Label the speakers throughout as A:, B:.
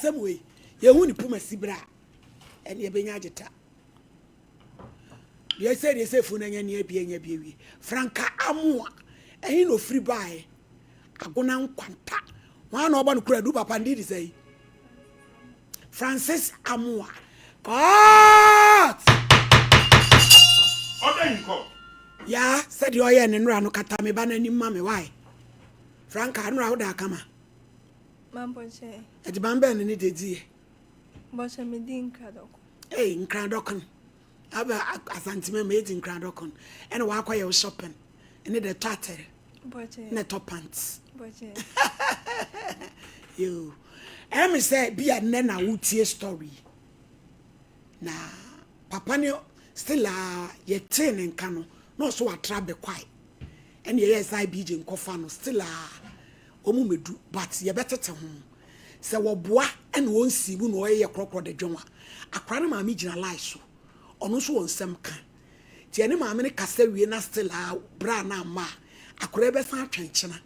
A: asem we ye hu ni puma sibra ene ye benya ageta ye say fu na nya ne anya wi franka amoa ehin no free buy agona nkwanta wa na oba no kura du papa ndi say Francis Amoa God
B: Odenko
A: ya said you ye ne nra no kata me ba na nim ma me why franka nra wo da kama
C: Mampoche.
A: e di ban be ne dedi
C: Boche me di nkradoko.
A: eh nkradokon aba asantime me di nkradokon ene wa akwa ye shopping ene the tatter
C: Boche.
A: ne top pants
C: Boche.
A: you em say be a na wutie story na papa ne still ye tin nka no so atra be kwai ene ye sai bije nkofa no still omu medu but ye betete ho se wo boa ene won sibu no ye krokro de dwonwa akra na maami gina life so ono so won sem ka ti ene maami ne kasa wie na still bra na ma akra be san atwenkyena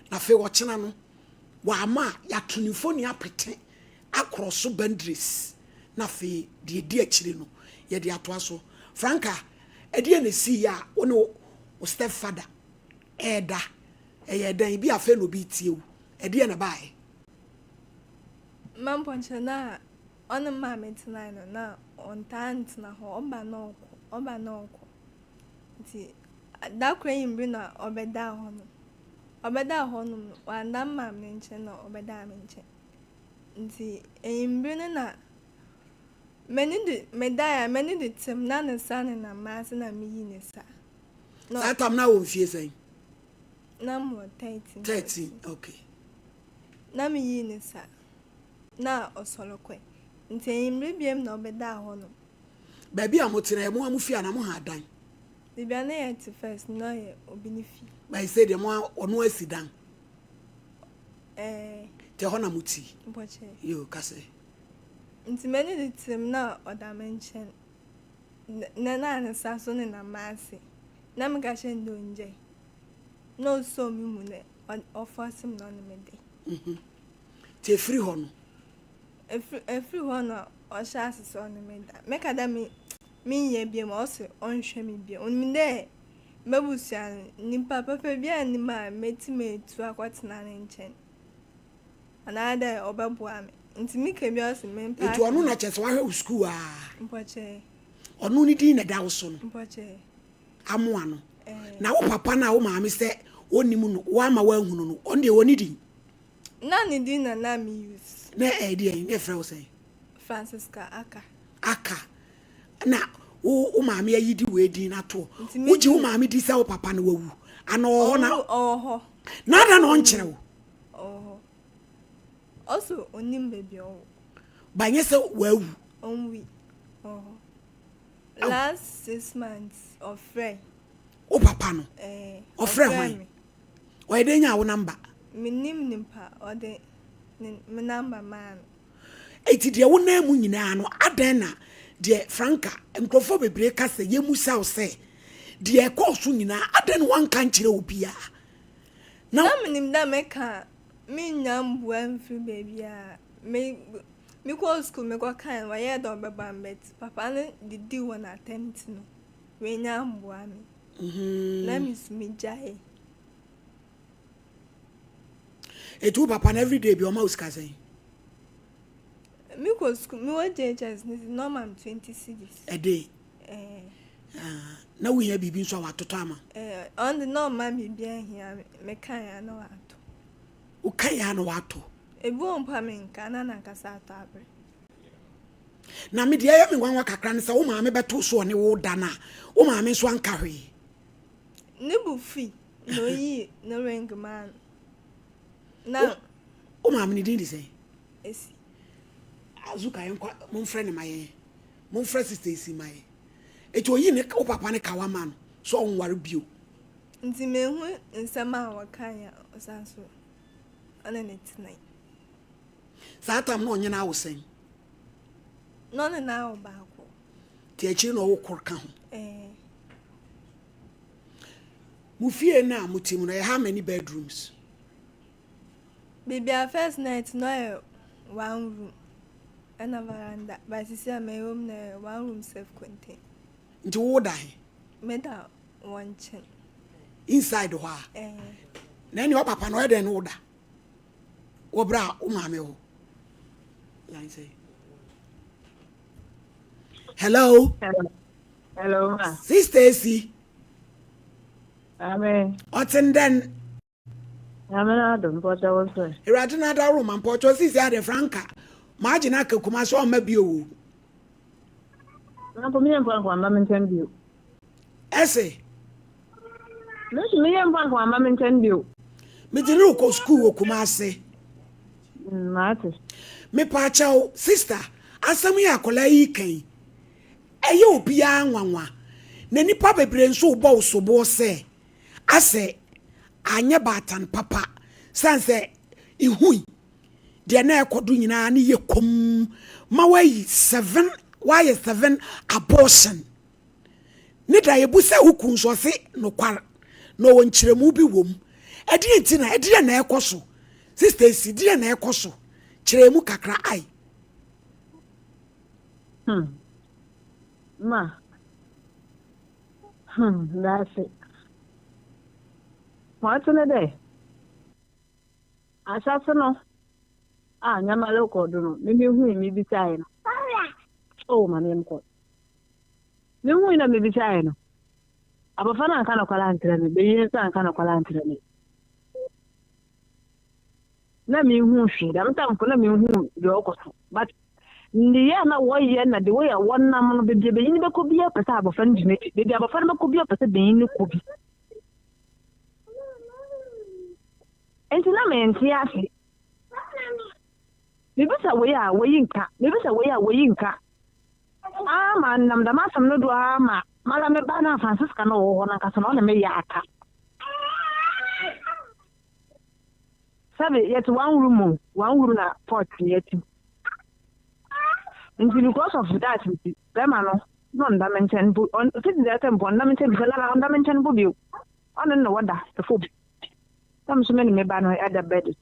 A: na fe wo kyena no wa ma ya tunifoni apete across boundaries na fe de akire no ye de ato aso franka e de na si ya one o stepfather eda dan bi afa no bi tie wu e de na bae
C: Mampoche na on mama tonight na on tant na ho oba no ko. Nti da kwen mbi na obeda ho no. Obeda ho no wa nda mam ne nche na obeda me nche. Nti mbi na many the tim na ne san na mas na mi yi ne sa.
A: No atam na wo fie sen
C: Na mo 13
A: okay
C: na mi yi ne sa na osolokwe nti mri biem na obeda ho no
A: ba bia motire mo amufia na mo ha dan
C: bibia na yet first no ye obinifi
A: ba say de mo ono asidan te ho na muti
C: boche
A: yo kase
C: nti many the tim na odamenchen na sa so ne na mase na me ga shendo nje no so mi mu ne ofasim no ne mede
A: te free ho no
C: every one o sha so ne meda meka da mi ye bia ma o se onhwe mi bia on mi de mabusia ni papa bia ni ma metime tu akwatena ne nchen anada obabua me nti mi ke bia o se me mpa
A: etu onu na chese wa hwe school
C: mpoche
A: onu ni din na da wo so no
C: mpoche
A: amoa no na wo papa na wo maame se onimu no wa ma wa hunu no on de woni din
C: na ni din na mi use
A: na dia ne frɛ say
C: Francisca
A: aka na wo maame ayi di we din na to wuji wo maame di se wo papa na wawu ana ho na
C: oho
A: na da no nkyere wo
C: oho also onim baby o
A: banye se wawu
C: onwi oho last 6 months of free
A: wo papa no ofre hwan o ede nya wo number
C: minim nimpa o de me number man
A: eti de wo na mu nyina no adan na de franka nkrofo bebre kasa yemu saw se de ekoso nyina adan wan kan kire obia
C: na minim da meka mi nyambu amfi baby a me go school me go kan wa ye do beba mbet papa ne didi won attempt no we nyambu ami na mi sumi jae
A: etu papa na every day be o ma uska say
C: me go school me wo JHS ni normal 20 cedis
A: a day na we hear bibi so watoto ama
C: on the normal me bia hia me kan ya na wato
A: o kan ya na wato
C: ebu ompa me nka na kasa ato abre
A: na me de ya me gwanwa kakra ne se wo maame beto so ne wo da na wo maame so anka hwe
C: ne bu fi no yi no ring man na
A: wo maame ni din di say
C: esi
A: azuka yen kwa mon frɛ ne maye mon frɛ sister esi maye eto yi ne wo papa ne kawa man so on ware bio
C: nti me hu nsema wa kan ya osanso ana ne tinai
A: sa tam no nyina wo sen
C: no ne na wo ba ko
A: ti achi no wo korka ho mu fie na mutim no how many bedrooms
C: baby our first night no one room. And a veranda. But sister, my room, one room self-contained.
A: Nti wo die.
C: Meda one chain.
A: Inside wa. Na ni papa no eden wo da. Wo bra wo maame wo. Line say. Hello.
B: Hello, ma.
A: Sister C.
B: Amen.
A: Otenden.
B: Amen. I don't know what I was saying.
A: Irade na da room and porcho sisi ade franka. Magina ka kuma so ma bi o.
B: Na ko mi empon ko mama ntend bio.
A: Ese.
B: No si mi empon ko mama ntend bio.
A: Me dinu ko school wo kuma ase.
B: Mate.
A: Me pa chao sister, asam ya kola yi kan. Eye obi anwanwa. Na nipa bebre nso bo osobo se. Ase anya batan papa. Sanse ihui. De na ekodu nyina ne yekom. Ma wayi 7 why 7 abortion. Nida yebusa hukun so se no kwar. No wonchiremu bi wom. Edi enti na edi na ekoso. Sister si di na ekoso. Chiremu kakra ai.
B: Ma. That's it. What's in a day? Assassino. Nyamalo koduno. Maybe who may be tired. Oh, my name called. No one may be tired. Abafana kana kwala antrani. Be yesa kana kwala antrani. Na me hu hwe da mta mko na me hu de okoso but ndi ya na wo ye na de wo ya wonnam no be yin be ko bia pesa abofa ndine be bia abofa no ko bia pesa de yin ko bi enti na me nti afi me bisa wo ya wo yinka me bisa wo ya wo yinka ma nam da masam no do ma mala me ba na Francisca no wo na ka so no me ya aka yet one room na pot yet. And because of that, Bemano, non dimension, on that temple, dimension, on dimension, Bobby. I don't know what the food. Some so many may ban at the bed.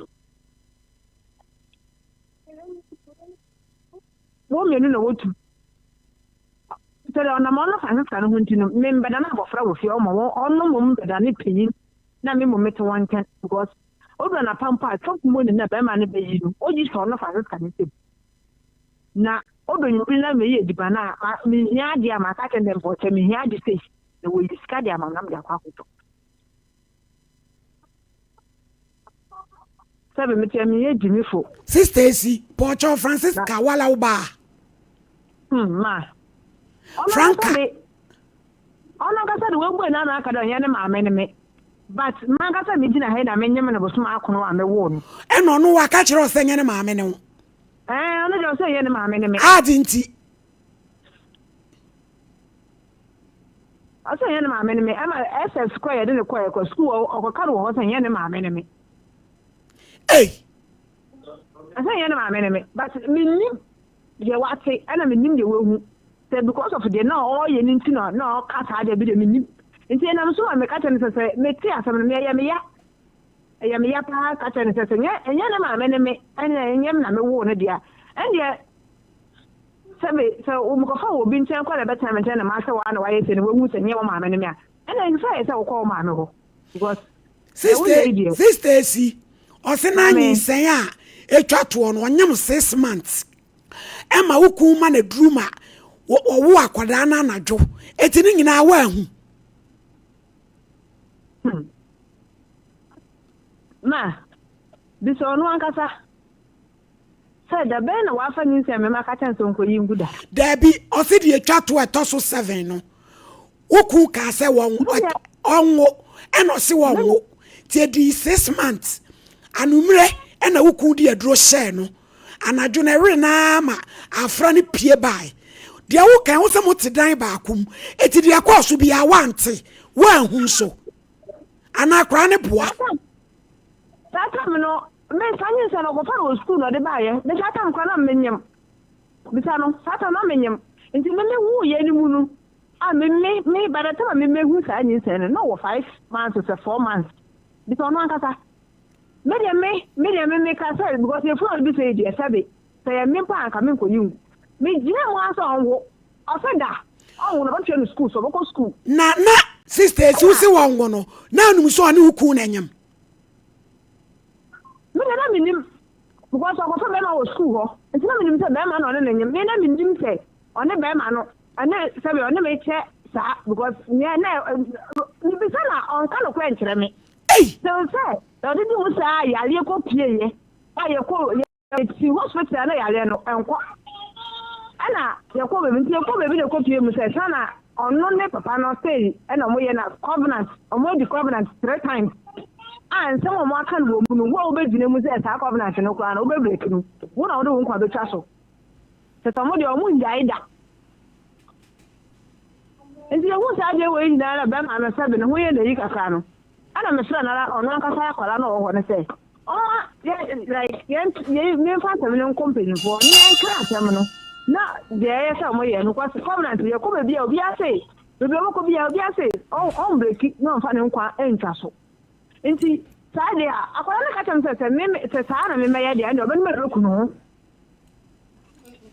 B: Woman, you know what to. So on a month, I can't want to know, remember the number of flowers, your on no moment than it paying. Now, me will make 110 because. Oba na pampa top mo ni na be ma ne be yi no oji so no fa ka ne tem na obenyu bi na me ye diba na me hia dia ma ka tende mpo che me hia di sei na we diska dia ma na me akwa akoto sabe me che me ye jimi fo
A: Sister C Porcho Francisca wala uba
B: ma
A: Franca
B: ona ka sa de we gbe na aka da nya ne ma me ne me but mangasa me gina he na me nyem na bosuma akono a me wo no
A: e no no waka kire osenye ne maame ne wo
B: ono je osenye ne maame ne me
A: adinti
B: osenye ne maame ne me ama SS square de ne kwa school okoka no osenye ne maame ne me osenye ne maame ne me but me nim je wate ana me nim je wehu say because of the no all ye ninti no kasa de bi de me nim nti na mso ma meka tene sese meti asam me ya me ya pa ka tene sese nya na ma me ne me anya nyem na me wo ne dia ende sabe so umko fa wo bi nchen kwa le beta me na ma se wa na wa ye tene wo hu se nya wo ma me ne me a ene nfa ye se wo ko ma me ho because
A: sister si o se na nyi sen a etwa to no onyam 6 months ema wo ku ma na druma wo akwada na anadwo etini nyina wa hu
B: Ma, this on one casa said the Ben wa fa nyin se me maka chanso nkoyi nguda.
A: Dabi, o se de atwa to etoso 7 no. Woku ka se won onwo e no se wonwo. Tie di 6 months. Anumre e na woku di aduro share no. Anadwo na re na ma afra ne pie bai. Dia wo kan wo se motedan ba akum. Eti dia kwa so bia wante. Wa hu so. Ana kra ne boa.
B: Tata no me sanyi se no ko fa school no de baye. Me tata nkwa na menyem. Bisa no tata na menyem. Nti me wu ye ni mu no. Me by the time me hu sanyi se no 5 months or 4 months. Bisa no ankasa. Me ka say because you follow be say dey sabe. say me pa anka me nkoyi me gina mo aso onwo ofeda onwo no ba school so boko school
A: na sisters who say won no na num so ane wuku na nyam
B: me na minim because I go be ma school ho nti na minim say be ma no na nyam me na minim say one be ma no ane say be one me che sa because me na ni be say na on ka no kwa nkyere me so say do di mu say yale ko pie ye aye ko ti hospital na yale no enko ana ye ko be nti ye ko be bi de ko pie mu say sana ono ne papa no say na mo ye na covenant omo di covenant 3 times and some of my can wo mu no wo be gine mu say sa covenant no kwa na wo be break no wo na wo de wo kwa be twa so se tomo de omo njai da nti ye wo sa de wo yi na be ma na sabe no ho ye na yi kaka no ana me sra na ono aka sa akwala na wo ho ne say oh like ye me fa ta me company for ni en kra ta me no na de ye sa mo ye no kwa covenant ye ko be bia obi ase be ko bia obi ase on break no fa ne nkwa entwa so nti sade akwala na katam se me se sa na me ya de ande oben me roku no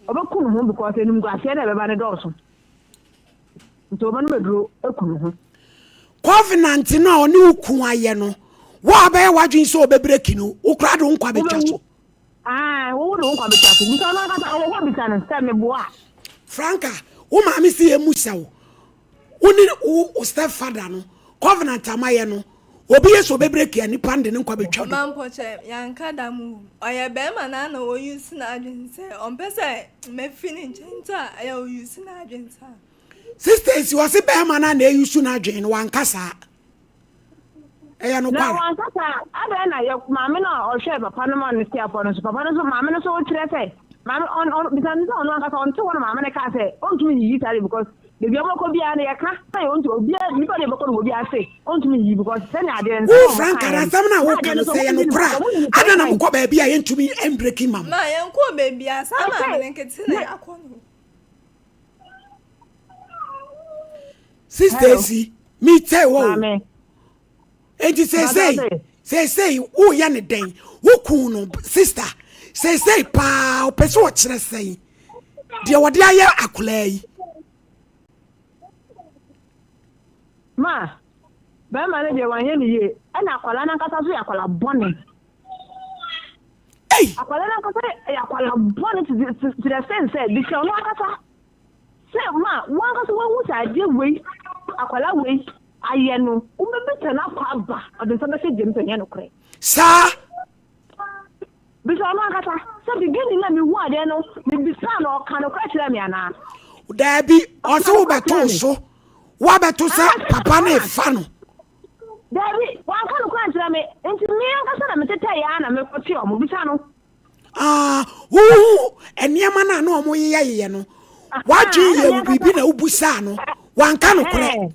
B: obekunu ho because enum go ase na be ba ne dọọsụ nti oben me duro ekunu ho
A: covenant na oni ukun aye no wa ba wadwin so obebreki no ukra do nkwa betwa so
B: wo do nkwa betwa so nti ona kata wo bisa na se me boa
A: Franka wo ma me si emusa wo uni o stepfather no covenant amaye no obi yeso obebreki ani pande ne nkwa betwa do
C: mampoche yanka damu oye be ma na na o use na adwense on pese me finish nta ya o use na adwense
A: sisters was be ma na na use na adwen wankasa eya no kwa
B: na wankasa ada na ye maame na o hwe papa no ma no sia po no so papa no so maame no so o kire se maame on bisan so on wankasa on to wona maame ne ka se on tumi yi tare because the biomoko bia na ye ka say on to obi ni pa de boko no obi ase on tumi yi because se na ade nso
A: o Franka rasam na wo kan say no kra ada na mko ba bia ye ntumi breaking mam
C: ma ye nko ba bia sa ma me nketi na yakono
A: sisters me tell wo enti say wo ya ne den wo kun no sister say pa o pese wo kire say de wo de aye akola yi
B: ma ba ma ne de wan ye ni ye ana akwala na nkata so yakwala bone akwala na nkata yakwala bone to the sense say bi se ono akata say ma wan ka so wan wuta de wei akwala wei aye no umbebeta na kwa ba odin so be se jem penye no kre
A: sa
B: bi se ono akata say beginning na mi hu ade no mi bi sa na o kan no kra kire mi ana
A: da bi o so wo beto so wa beto sa papa na fa no
B: David, wan kan ko antira me enti me anka na me tete ya na me koti o mo bisa no
A: eniema na na o mo ye no wadwe ye bibi na ubusa no wan kan kure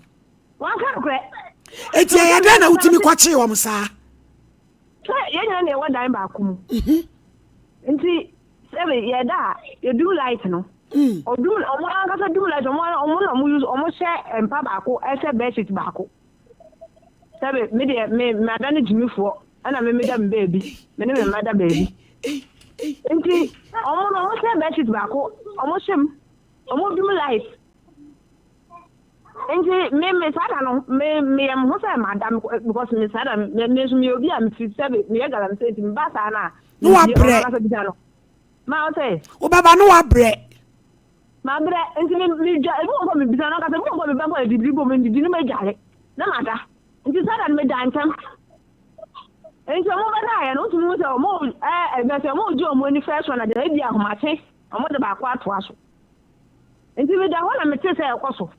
A: eti ya da na utimi kwache wo msa
B: so ye nya na e wadan ba kum enti sebe ye da ye do light no o do o mo anka so do light o mo na mo use o mo share empa ba ko e se bedsheet ba ko sabe me de me madane jimifo ana me da baby me ne me mada baby enti omo no mo say bedsheet ba ko omo shem omo dum life enti me sada no me am ho say madam because me sada me so me obi am fi sabe me galam say enti me ba sa na
A: no wa bre
B: ma o say
A: o baba no wa bre
B: ma bre enti me ja e bo ko me bisa na ka se bo ko me ba ko di bo me di ni me jare na mata nti sada me dantam enso mo bana ya no tumu se mo be se mo ju mo ni first one na dia ahomate mo de ba kwa to aso nti me da ho na me te se ekoso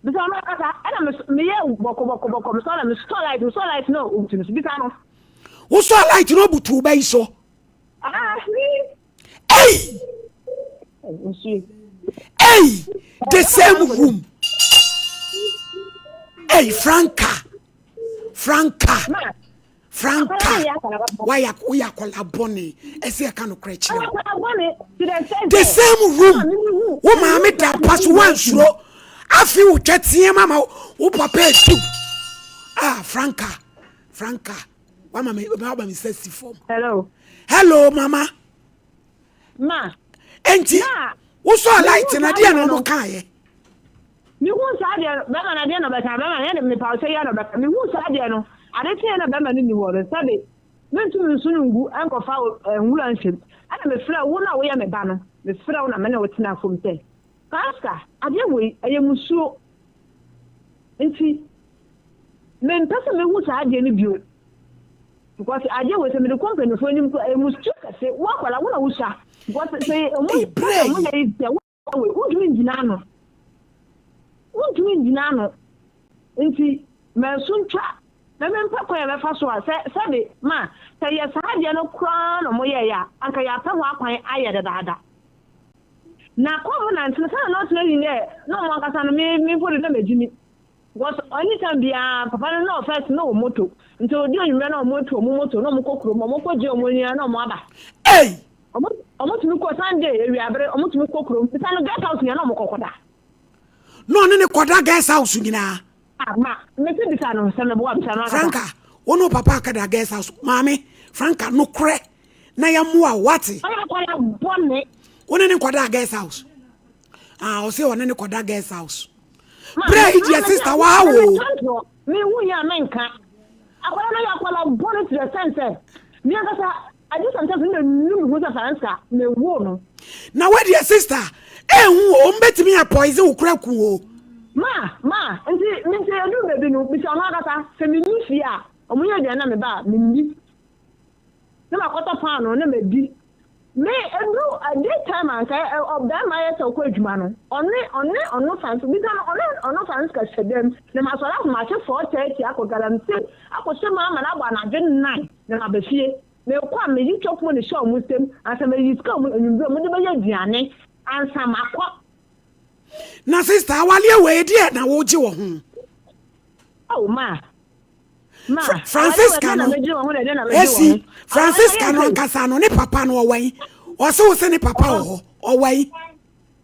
B: bi so na kasa ana me ye boko me so na me starlight no utu bi ka no
A: wo starlight no butu ba iso the same room Franka why ya kola boni ese ka no kra chire the same room wo ma me da pass one suro afi wo twetie mama wo papa etu Franka wa mama me say si form
B: hello
A: mama
B: Ma.
A: Enti. Wo so light na dia no mo kan ye.
B: Mi hu sa dia be ma na dia no be kan be ma ya me pa so ya no be kan mi hu sa dia no ade tie na be ma ni wo re sabe mentu nsunu ngu ankofa nwura nhwem ana me fra wo na wo ya me ba no me fra wo na me na wo tina fom te kaska ade wo ayemusuo enti men pese me hu sa ade ni bio because ade wo se me de company fo nim ko ayemusuo kase wo akwala wo na wo sha because say omo na ite wo dumi njina no wo dumi njina no enti me suntwa na me mpa ko ya me fa so a se ma se ye sa ade no kra no mo ye ya anka ya pa ho akwan aye dada na covenant na sa not knowing there no mo anka sa no me for na magimi because anytime bia papa no first no moto nti odi onwure na moto no mo kokro mo koje omonia na mo aba
A: eh
B: omo tumi ko Sunday ewi abre omo tumi kokro bisa no get house ya na mo kokoda
A: no ne koda guest house nyina
B: ma me se bisa no se me bo bisa no
A: Franka wono papa kada guest house mami Franka no kre na ya mo a wati
B: aya ko ya bonne
A: wono ne koda guest house o se wono ne koda guest house pray your sister wa wo
B: me hu ya menka akwala na ya kwala bonne to the sense me aka I just sometimes no me Franka me wo no
A: na where your sister hu o mbetimi a poison ukra ku o
B: ma nti me say edu bebi no bi se ona aka se me ni fi a omunya dia na me ba me ndi na makota pan no na me di me edu a daytime an kai of that my so ko adwuma no onno fan so bi da onno fan ska shedem na ma so la ma che 4:30 akogara mse akose ma na gba na 9 na ma befie me kwa me yi chop mo ni show mustem asa me yi ska mo nyumbe mo de ba ya duane ansa makọ
A: na sister wale we die na wo ji wo ho
B: oh ma
A: Francisca no esi Francisca no nkasa no ne papa no owan o se wo se ne papa wo owan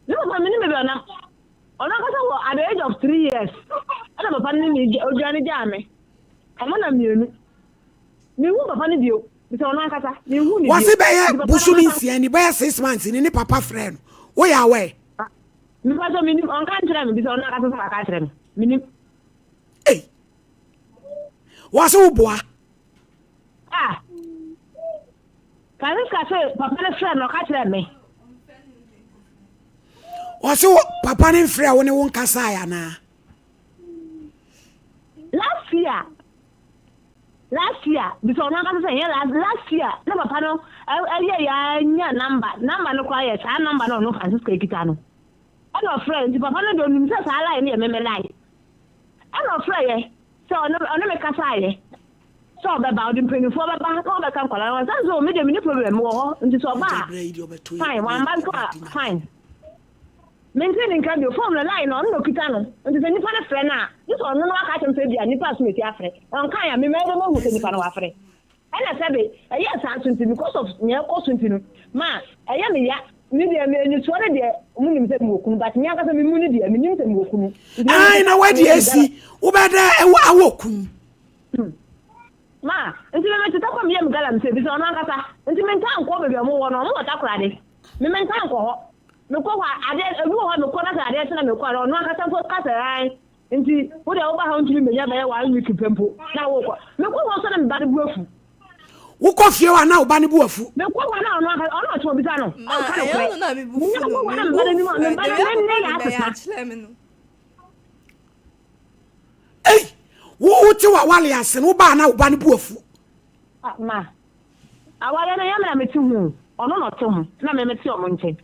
B: no ma me ni me be na ona kasa wo at the age of 3 years ana papa ni me ojuani jame omo na mienu me hu papa ni bio bisa ona kasa me hu ni bio
A: wose be ye busu ni nsia ni be 6 months ni ne papa friend wo ya we
B: mi pa so minim on kan tire me bisa ona kasa sa ka tire me minim
A: eh wase wo boa
B: Francisca say papa ne friend no ka tire me
A: wase papa ne friend wo ne won kasa ya na
B: last year because ona ka say last year na papa no ya nya number no kwa yes a number no Francisca ekita no ana friend papa no do nim say sa line ne me line ana friend ye so ona me kasa ye so be ba odi mpeni fo be ba ko be kan kwala wan so me de me problem wo nti so ba fine one man ko fine maintaining can be form the line on no kita no nti se nipa na frɛ na this on no aka tem se bia nipa so meti afrɛ on kan ya me me mo hu se nipa na wafrɛ ana se be yes asunti because of nya ko sunti no ma me ya ni de me ni so de mu nim se mo kunu but nya ka se me mu ni de me nim se mo kunu
A: ai na wadi esi wo beda e wa awokun
B: ma nti me teta ko me ya me galam se bi so na kasa nti me ntan ko be mo wo no mo ta kura de me ntan ko ho me ko wa ade ebu ho me ko na sa ade na me ko no akasa ko kasa ai nti wo de wo ba ha ntiri me ya ba ya wa wiki pempo na wo ko me ko wo so na me ba de buafu
A: wo ko fie wa na wo ba ne buafu
B: me ko wa na no aka ono to bi sa no
C: ayo na me bufu no
B: me ba ne ya asa
A: ei wo ti wa wale ase no ba na wo ba ne buafu
B: ma awale na ya me na me ti hu ono no to hu na me ti o mo nche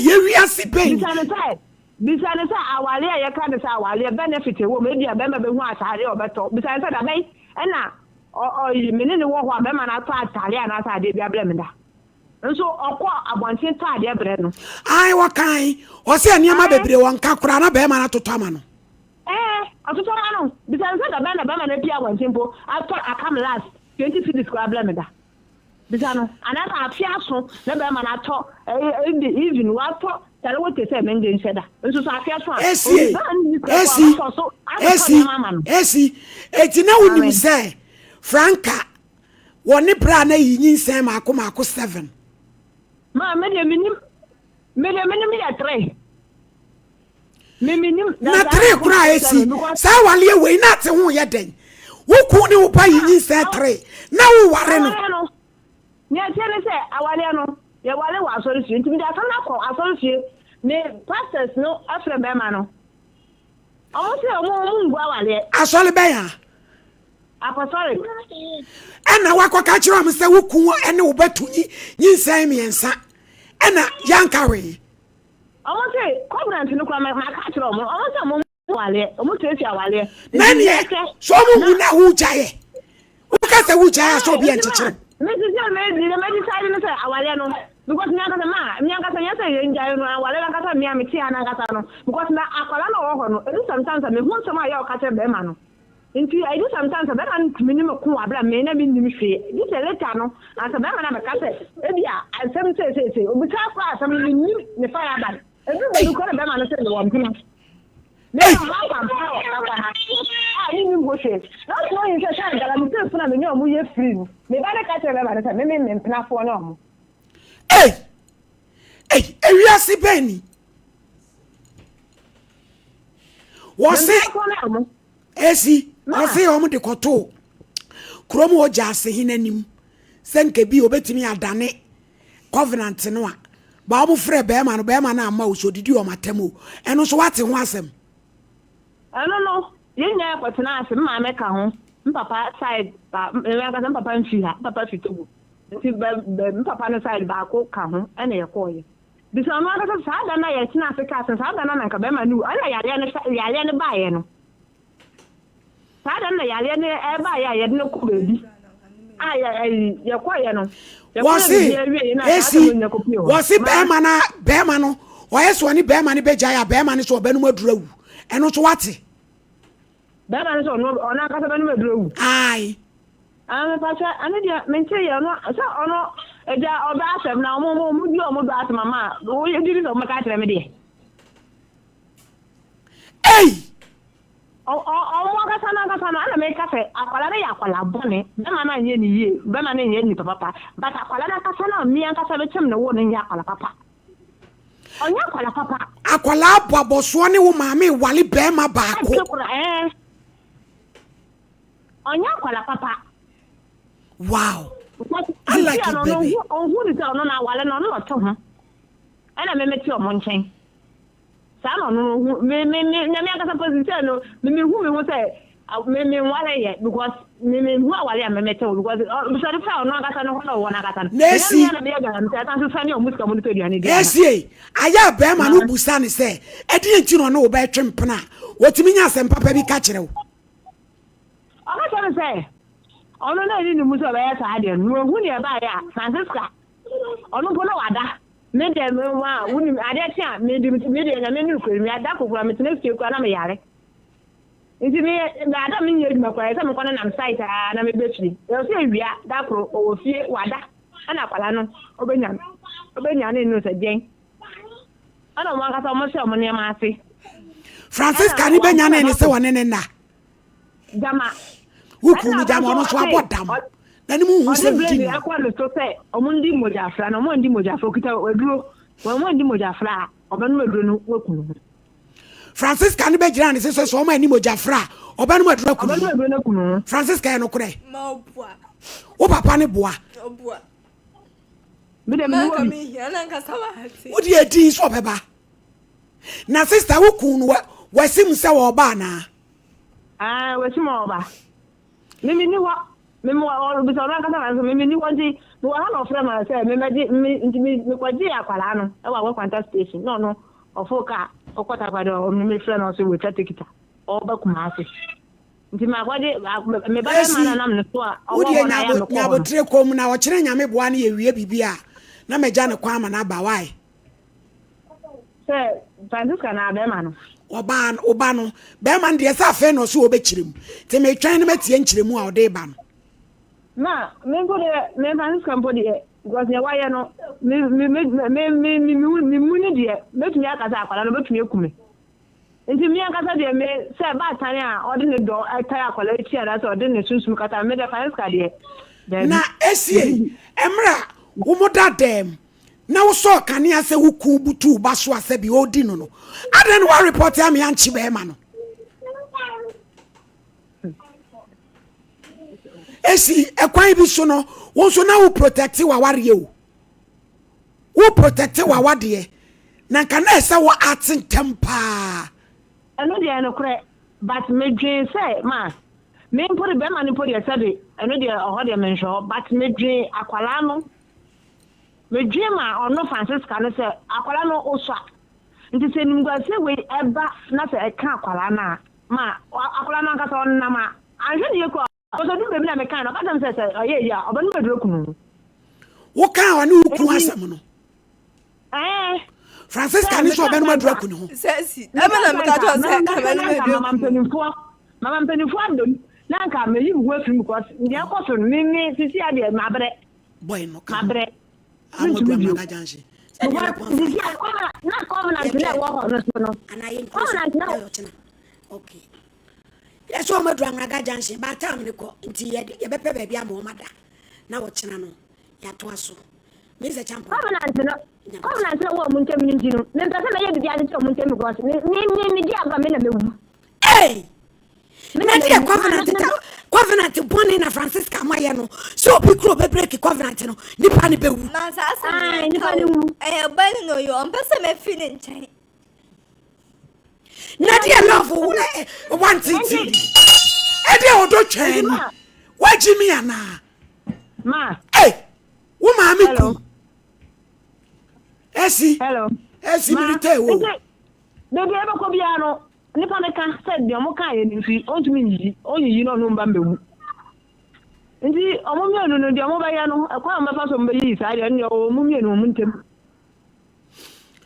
A: ye wi asi ben
B: bisane sa awale ya ka de sa awale benefit wo me dia be ma be hu atare obeto bisane sa da ben na o me ne wo ho be ma na to atare na sa de bia bre me da nso okọ abontin to ade bre no
A: ai wa kan o se aniama bebre won ka kura na be ma na toto ama no
B: atoto ma no bisane sa da be ma na pia abontin po after akam last 20 feet square bre me da bisano anata afia so na be ma na to in the evening wa to tare wo te se menge nsheda nso so afia so
A: esi etina wonim se Franka woni bra na yinyin sen maako 7
B: Ma me de minim ya tre. Me minim
A: na tre kura esi sa wale we na te ho ye den wo ku ni wo pa yin se tre na wo ware no
B: nya tele se awale no ye wale wa asori fie ntimi da kana ko asori fie me pastors no afre be ma no omo se omo ngwa wale
A: asole be ya
B: apostolic
A: ena wakoka kire am se wo ku ene wo batunyi yin se miensa ena yanka we
B: omo se covenant no kwa ma ka kire omo se omo wale omo tesi awale
A: nani so omo hu na hu jaye wo ka se hu jaye so bi enchekere
B: me decide no say awale no because nyanga sa nyasa yenja no awale la kata mi amiti ana kata no because na akwala no wo ho no edu sometimes me hu nsema ya o kata be ma no nti I do sometimes be man minimum ku abla me na minnim hwe this later no asa be ma na me kata e bia asem say obi ka kwa asem minnim ne fa ya ban edu be ko be ma no say wo mpina ne ma ka pa ha ni mi go say that's why you say that me say funa me nyo mu ye free me ba na kata be ma no say me mpina fo no mo
A: ewiase bani wose esi wose o mu de koto kromo o jase hinanim senke bi obetimi adane covenant no a ba o mu frɛ be ma na ama o so didi o matemo eno so wate ho asem
B: no yenya kwatena asem ma me ka ho papa side ba me ga papa nfi ha papa fitubu nti papa no side ba ko ka ho ene ye ko ye bisa no aka sa da na ye tina Africa sa da na ka be ma nu ana yare ne ba ye no sa da na yare ne e ba ye ne ko bebi ye ko ye no
A: wasi be ma no o yeso ni be ma ni be jaya be ma ni so be no madurawu eno so wate
B: be ma ni so no ona ka sa be no madurawu
A: ai
B: pastor ani dia menche ye no sa ono eja oba asem na omo di omo do asem mama o ye diri so maka tere me de omo ka sana ana me ka fe akwala na ya akwala bone be ma na nye ni ye be ma na nye ni papa but akwala na ka sana mi an ka sa be chem na wo na nya akwala papa onya akwala papa
A: akwala aboboso ne wo maame wale be ma baako
B: onya akwala papa.
A: Wow. I like it, baby.
B: Who is on our wallet? No, to him. And I met your munching. Some me, I position. Me, who will say, me, what I yet, because me, who I am a metal, because the found no got no one I got. Nessie,
A: I bear my new busani say, I didn't know about Trimpana. What you mean, I send Papa be catching?
B: I'm going to say. Ono na ni muso ba ya sa ade no hu ne ba ya Francisca ono polo wada me de me wa wuni ade tia me de na me ni ko mi ada kokura me tene fie kwa na me yare nti me ada me nyedi makwa ya me kwana na site na me betri e so ewia da kro o fie wada ana kwala no obenya na no sa gen ana mo aka sa mo se mo ne ma ase
A: Francisca ni benya na ni se wone ne na
B: jama
A: Wukunu jama no so abodam. Na ni mu hu se
B: ndi akwa no so se omundi mojafra na omundi mojafra kita eduro omundi mojafra obanu eduro no wakunu
A: Francisca ni be gira ni se so o ma ni mojafra obanu eduro kunu
B: obanu eduro na kunu
A: Francisca no kure
C: ma obua
A: wo papa ni boa
C: obua
B: me dem no
C: ka mi hia na nka sawa hati
A: wo di edi so beba na sister wukunu wasim se wo ba na
B: wasim wo ba mimi ni wa bisa na kata na mimi ni wanji no ha no frema na say me kwaji akwala no e wa kwanta station no ofoka okota kwado me frema so we tatikita oba kumase nti ma kwaji me ba ma na no so a
A: owo na ya nya botre kom na wo kire nyame boa na ye wie bibia na meja ne kwa ma na ba wai
B: say Francisca na be ma no
A: oba no be man de sa fe no so obekirem te me twan ne matie nkiremu a ode ba no
B: na me go de me Francisca mpo de because ya waya no me muni de betumi akasa akwala no betumi ekume nti mi akasa de me se ba tane a ode ne do atai akwala echi ada so ode ne sunsun kata me de Francisca de
A: na esie emra wo moda dem na wo so kanea se wo ku butu ba so ase bi odi no no adan wa report am ya nchi be ma no esi ekwan bi so no wo so na wo protect wa ware o wo protect wa wade na kana ese wo atin tempa
B: eno de no kure but me dwen say ma me mpori be ma ni pori ese de eno de oho de menhwo but me dwen akwala no me dwen ma ono Francisca no say akwala no oswa nti se nim gwa se we eba na se e kan akwala na ma akwala no nkasa on na ma anhwe de ko so du be mi na me kan no ka dem se oye ya obanu bedro kunu
A: wo kan wa ni ukun asem no Francisca ni so obanu bedro kunu ho
C: sesi ebe na me ka to se obanu bedro kunu
B: mama mpenifo andom na nka me yi wo afim because ndi akoso mi sisi ade ma bre
A: boy no ka
B: ma bre
A: amadu amaga janshi
B: na covenant na wo ho no so no
A: anaye covenant na okay yeso amadu amaga janshi ba tam ne ko nti ye bepe ba bia ma mada na wo chena no ya to aso me se champo covenant na wo mun tem ni no ne nta se na ye bia de to mun tem because ni dia ba me na mewu eh Minati covenant born in Francisca Mayano. So people be break covenant no. Nipa ni bewu.
C: Na sasa nipa ni wu. Bani no yo. Mpese me feeling nchen.
A: Nadi love one thing. Ede odo twen. Wa jimi ana.
B: Ma.
A: Eh. Wo ma mi ku. Esi.
B: Hello.
A: Esi milite wo.
B: Bebe ebe ko bia no. Nipa me kan said de omo kan ye ni fi ontumi yi onyi no no mba mbewu ndi omo mi anu no de omo ba ya no akwa mba fa so mba yi sa de ni omo mi anu omo ntem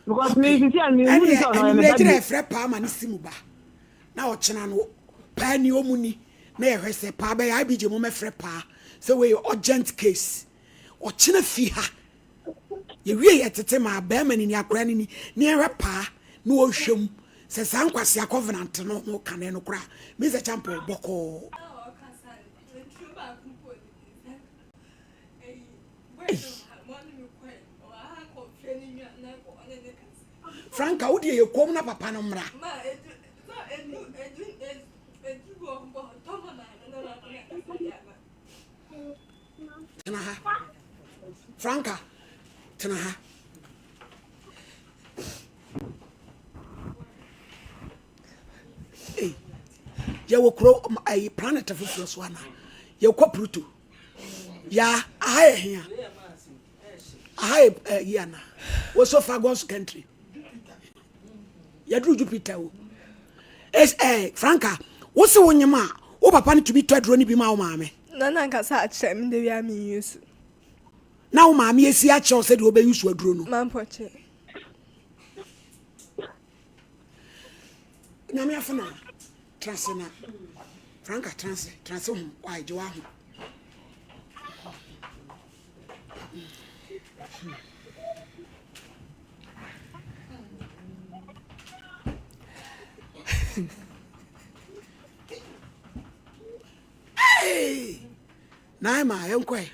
B: because me fi an mi hu so no me ba
A: dire frɛ pa ma ni simu ba na o chena no pa ni omuni na ye hwese pa ba ya bije mo me frɛ pa so we urgent case o chena fi ha ye wie ye tete ma ba ma ni akora ni ni ye pa no o hwem se san kwase a covenant no kane no kra me se champo boko Franka wo de ye kom na papa no mra tena ha Franka tena ha ya wo kro ai planet fufu so ana ya kwa Pluto ya ahaye hia ahaye yana wo so Fagos country ya dru Jupiter wo Franka wo se wonyema wo papa ne to bi to adro ni bi ma wo maame
C: na nka sa achem de wi am use
A: na wo maame esi a che o se de wo be use adro no
C: mampoche
A: na me afuna transena Franka transe why jo ahu hey naima yenkwe